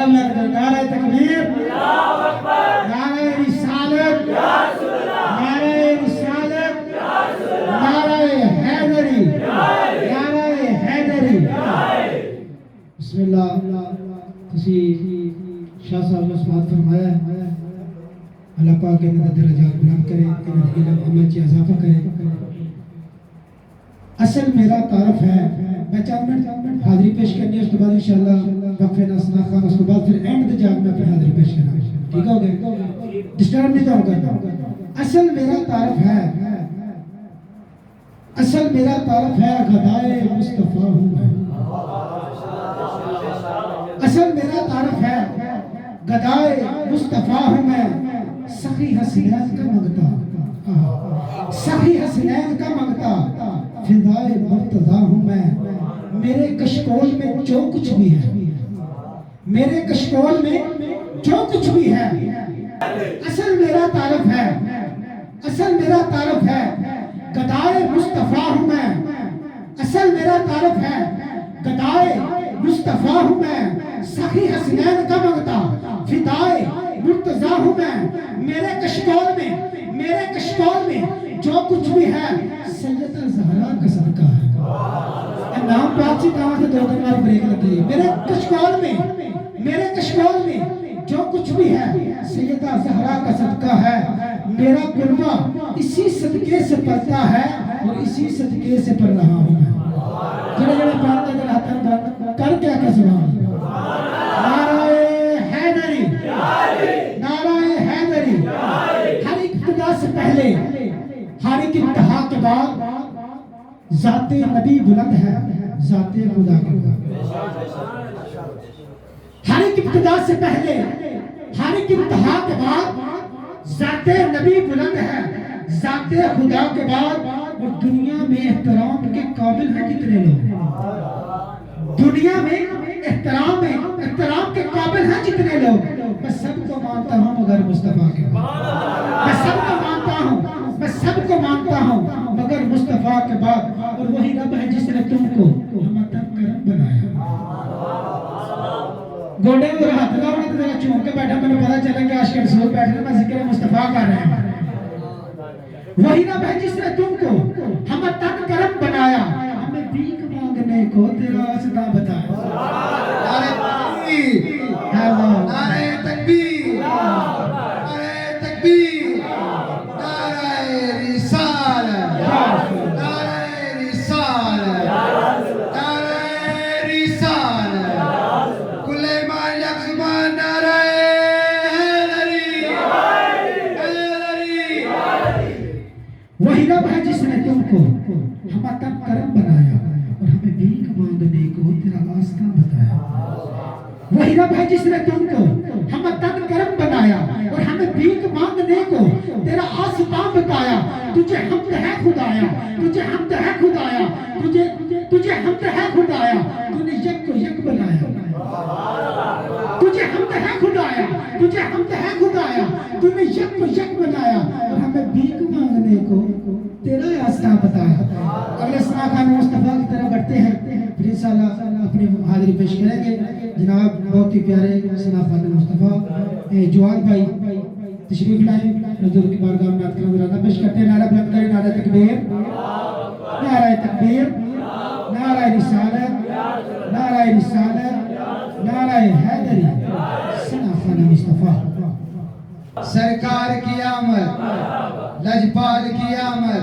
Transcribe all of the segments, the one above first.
نعرہ لگا نعرہ تکبیر نعرہ رسالت نعرہ رسالت نعرہ حیدری نعرہ حیدری بسم اللہ تسی شاہ صاحب نے سماعت فرمایا ہے اللہ پاک انہاں دے درجات بلند کرے انہاں دے علم عمل چ اضافہ کرے اصل میرا تعارف ہے میں چند منٹ حاضری پیش کرنی ہے اس کے بعد انشاءاللہ وقفے ناسنا خان اس کے بعد پھر اینڈ تے جا کے میں پھر حاضری پیش کرنا ٹھیک ہو گیا ڈسٹرب نہیں کروں اصل میرا تعارف ہے اصل میرا تعارف ہے غدائے مصطفیٰ ہوں میں اصل میرا تعارف ہے غدائے مصطفیٰ ہوں میں سخی حسنین کا منگتا سخی حسنین کا منگتا فدائے مرتضیٰ ہوں میں میرے کشکول میں جو کچھ بھی ہے میرے کشکول میں جو کچھ بھی ہے اصل میرا تعارف ہے اصل میرا تعارف ہے غدائے مصطفیٰ ہوں میں اصل میرا تعارف ہے غدائے مصطفیٰ ہوں میں سخی حسنین کا منگتا فدائے مرتضیٰ ہوں میں میرے کشکول میں جو کچھ بھی ہے سیدہ زہرا کا صدقہ ہے نام پاک سے کہاں سے دو دن بار بریک لگی ہے میرے کشکول میں جو کچھ بھی ہے سیدہ زہرا کا صدقہ ہے میرا قربہ اسی صدقے سے پڑتا ہے اور اسی صدقے سے پڑھ رہا ہوں میں جنہیں پڑھتا ہے ہاتھ کر کیا کہ سبحان نعرہ حیدری نعرہ حیدری ہر ایک ابتدا سے پہلے ہر ایک انتہا کے بعد ذات نبی بلند ہے ذات خدا کے بعد ہر ایک ابتدا سے پہلے ہر ایک انتہا کے بعد ذات نبی بلند ہے ذات خدا کے بعد اور دنیا میں احترام کے قابل ہیں کتنے لوگ دنیا میں احترام کے قابل ہیں جتنے لوگ میں سب کو مانتا ہوں مگر مصطفیٰ کے بعد میں سب کو مانتا ہوں مگر مصطفیٰ کے بعد اور وہی رب ہے جس نے تم کو ہمت کرم بنایا گوڑے اور ہاتھ لاؤں نے ذرا چون کے بیٹھا میں نے پتا چلا کہ عاشق رسول بیٹھے میں ذکر مصطفیٰ کر رہے ہیں وہی رب ہے جس نے تم کو ہمت کرم بنایا ہمیں بھیک مانگنے کو تیرا واسطہ بتایا نعرہ تکبیر نعرہ تکبیر نعرہ رسالت نعرہ رسالت نعرہ رسالت کل ایمان یک زبان نعرہ حیدری حیدری وہی رب ہے جس نے تم کو ہمت کرم بنایا اور ہمیں بھیک مانگنے کو تیرا واسطہ بتایا وہی رب ہے جس نے تم کو ہمت کرم بنایا اور ہمیں بھیک مانگنے کو تیرا آستا بتایا تجھے حمد ہے خدایا تجھے حمد ہے خدایا تجھے حمد ہے خدایا تو نے یک کو یک بنایا تجھے حمد ہے خدایا تجھے حمد ہے خدایا تو نے یک کو یک بنایا اور ہمیں بھیک مانگنے کو تیرا آستا بتایا اگلے سنا خان مصطفیٰ کی طرح بڑھتے ہیں پھر انشاءاللہ اپنی حاضری پیش کریں گے جناب بہت ہی پیارے سنا خان مصطفیٰ جوان بھائی تشریف لائیں حضور کی بارگاہ میں نعت کرام ارادہ پیش کرتے ہیں نعرہ بلند کریں نعرہ تکبیر نعرہ تکبیر نعرہ رسالت نعرہ رسالت نعرہ حیدری سنا خان مصطفیٰ سرکار کی آمد لجپال کی آمد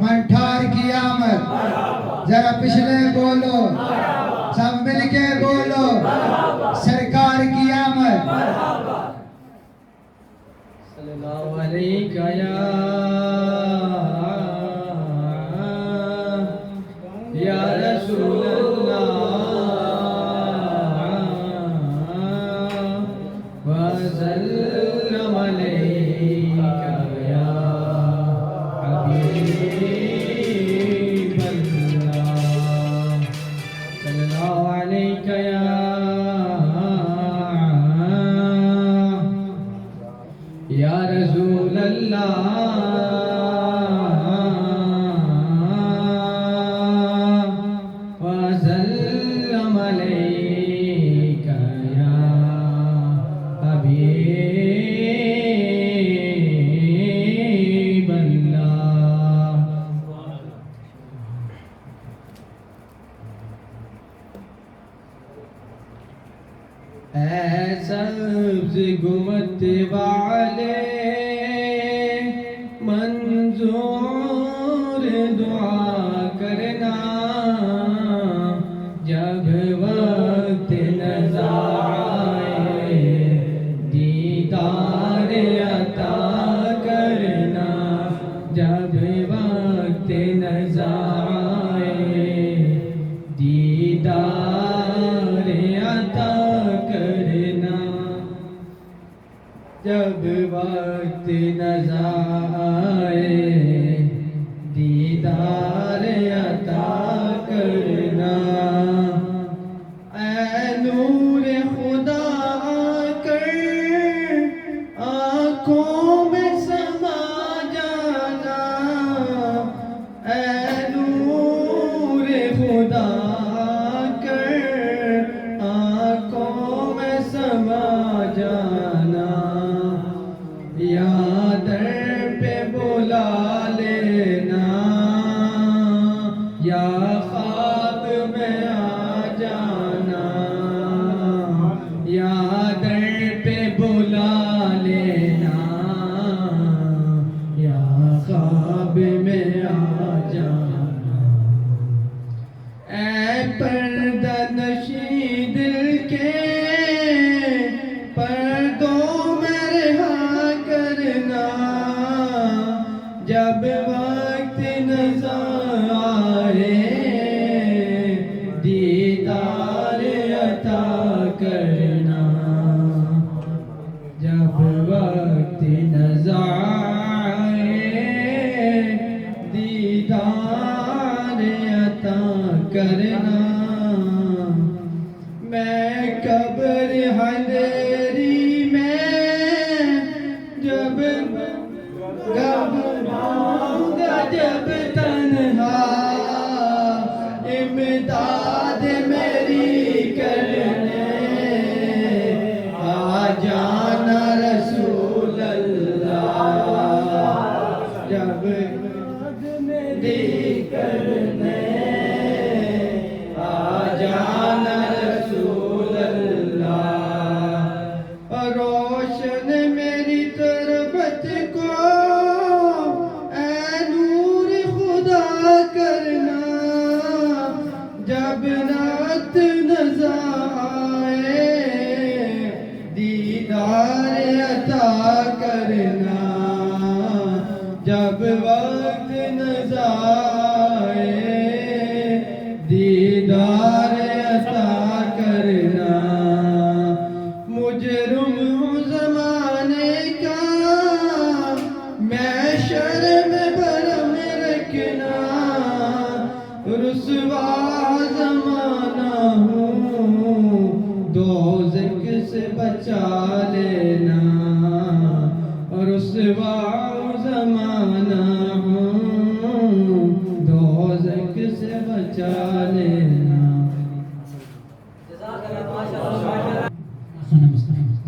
منٹھار کی آمد ذرا پچھلے بولو سب مل کے بولو سرکار کی آمد صلی اللہ علیہ یا رسول اللہ وسلم علیہ یا حبیب اللہ صلی اللہ علیہ یا رسول اللہ وسلم علیہ یا اے سبز گمت والے منظور دعا کرنا جب وقت نظر آئے دیدار عطا کرنا جب وقت نظر آئے دیدار عطا کرنا جب وقت نظر آئے دیدار عطا کرنا اے نور خدا آ کر آنکھوں میں سما جانا اے نور خدا آ کر آنکھوں میں سما جانا یا در پہ بلا لینا یا خواب میں آ جانا یا در پہ بلا لینا یا خواب میں آ جانا اے پردہ نشی دل کے پردوں میں رہا کرنا جب وقت نظر آئے دیدار عطا کرنا جب وقت نظر آئے دیدار عطا کرنا میں قبر اندھیری میں جب گھبراؤں گا جب تنہا امداد میری کرنے آ جانا رسول اللہ جب میری کرنے آ جانا رسول اللہ روشن میری تربت کو اے نور خدا کرنا جب رات نظر آئے دیدار عطا کرنا جب وقت نظر آئے دیدار عطا کرنا مجرم ہوں زمانے کا میں شرم برم رکھنا رسوا زمانہ ہوں دوزخ سے بچا لینا رسوا زمانہ ہوں دوزخ سے بچا لینا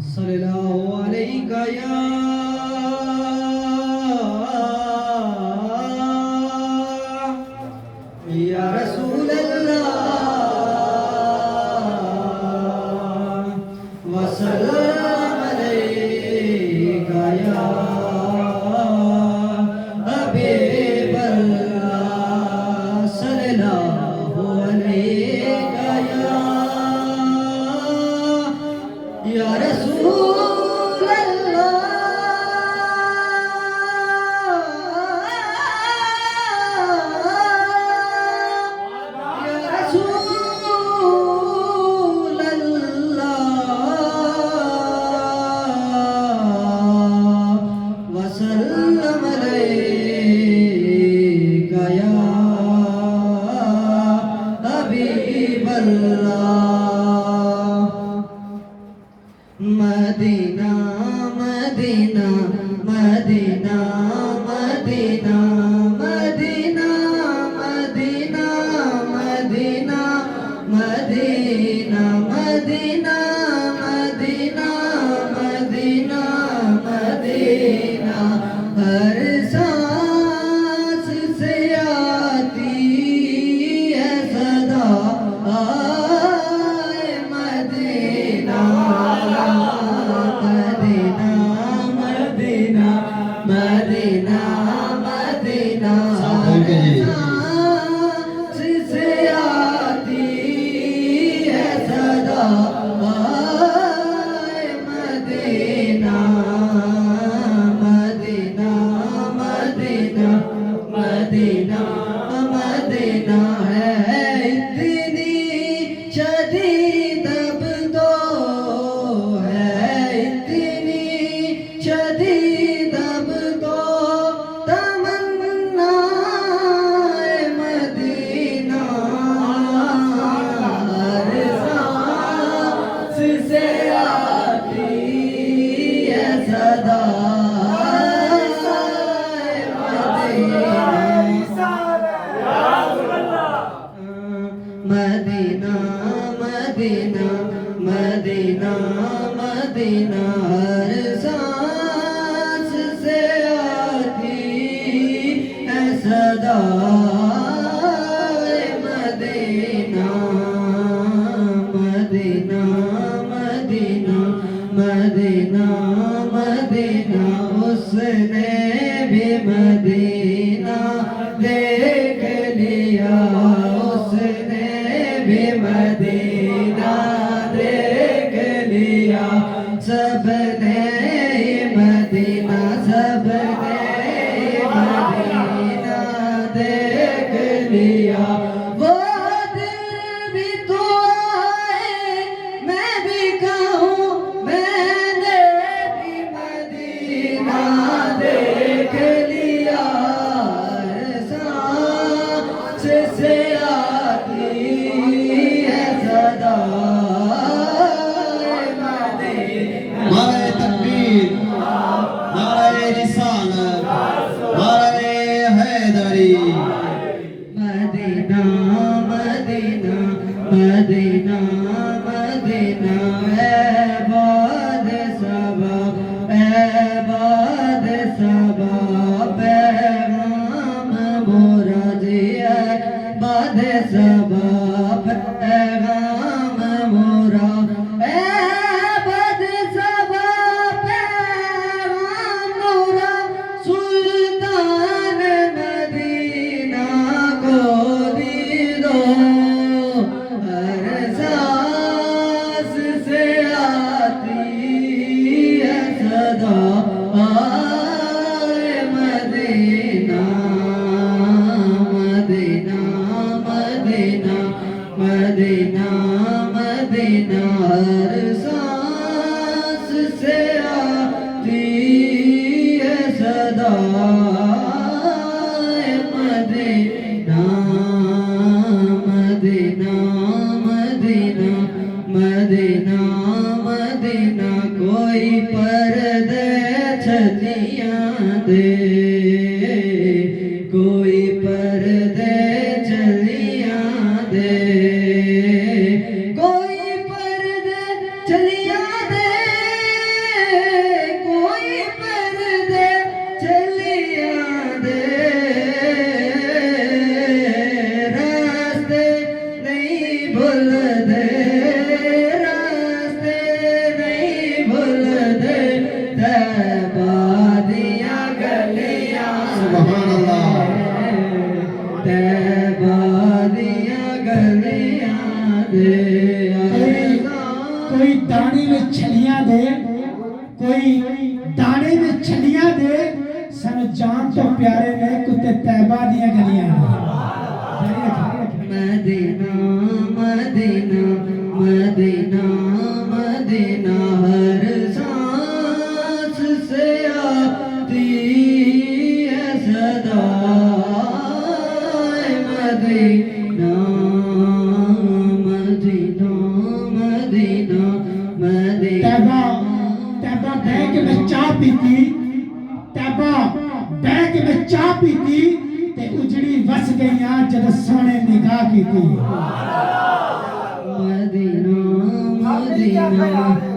صلی اللہ علیہ یا رسول اللہ وسلم علیک یا حبیب اللہ صلی اللہ علیہ یا رسول اللہ وسلم علیک یا حبیب اللہ مدینہ مدینہ مدینہ مدینہ مدینہ مدینہ مدینہ مدینہ مدینہ مدینہ مدینہ مدینہ ہر سانس سے آتی ہے صدا آئے مدینہ مدینہ مدینہ ہر سانس سے آتی ہے صدا مدینہ مدینہ مدینہ مدینہ مدینہ اس نے بھی مدینہ دیکھ لیا اس نے بھی مدینہ دیکھ لیا سب نے مدینہ سب نے مدینہ دیکھ لیا وہ دل بھی تو آئے میں بھی کہوں میں نے بھی مدینہ دیکھ لیا سانس سے آتی ہے صدا نعرہ تکبیر نعرہ رسالت نعرہ حیدری مدینہ مدینہ مدینہ مدینہ اے باد صبا اے باد صبا پیغام مراد اے باد صبا پیغام مراد اے باد صبا پیغام مراد سلطان مدینہ کو دیدو ہر سانس سے آتی ہے صدا مدینہ مدینہ مدینہ مدینہ مدینہ ہر سانس سے آتی ہے صدا مدینہ مدینہ مدینہ مدینہ مدینہ کوئی پردے چھلیاں دے کوئی پردے چھلیاں دے کوئی پردے چھلیاں دے کوئی پردے چھلیاں دے راستے نہیں بھول دے راستے نہیں بھول دے طیبہ دیاں گلیاں سبحان اللہ طیبہ دیاں گلیاں دے کوئی دانے میں چھلیاں دے کوئی دانے میں چھلیاں دے سن جان تو پیارے نے کتے طیبہ دیا گلیاں مدینہ مدینہ مدینہ مدینہ ہر سانس سے آتی ہے صدا مدینہ مدینہ مدینہ مدینہ طیبہ بہ کے میں چاہ پیتی طیبہ بہ کے میں چاہ پیتی تے اجڑی وس گئیاں جد سونے نگاہ کی تھی مدینہ مدینہ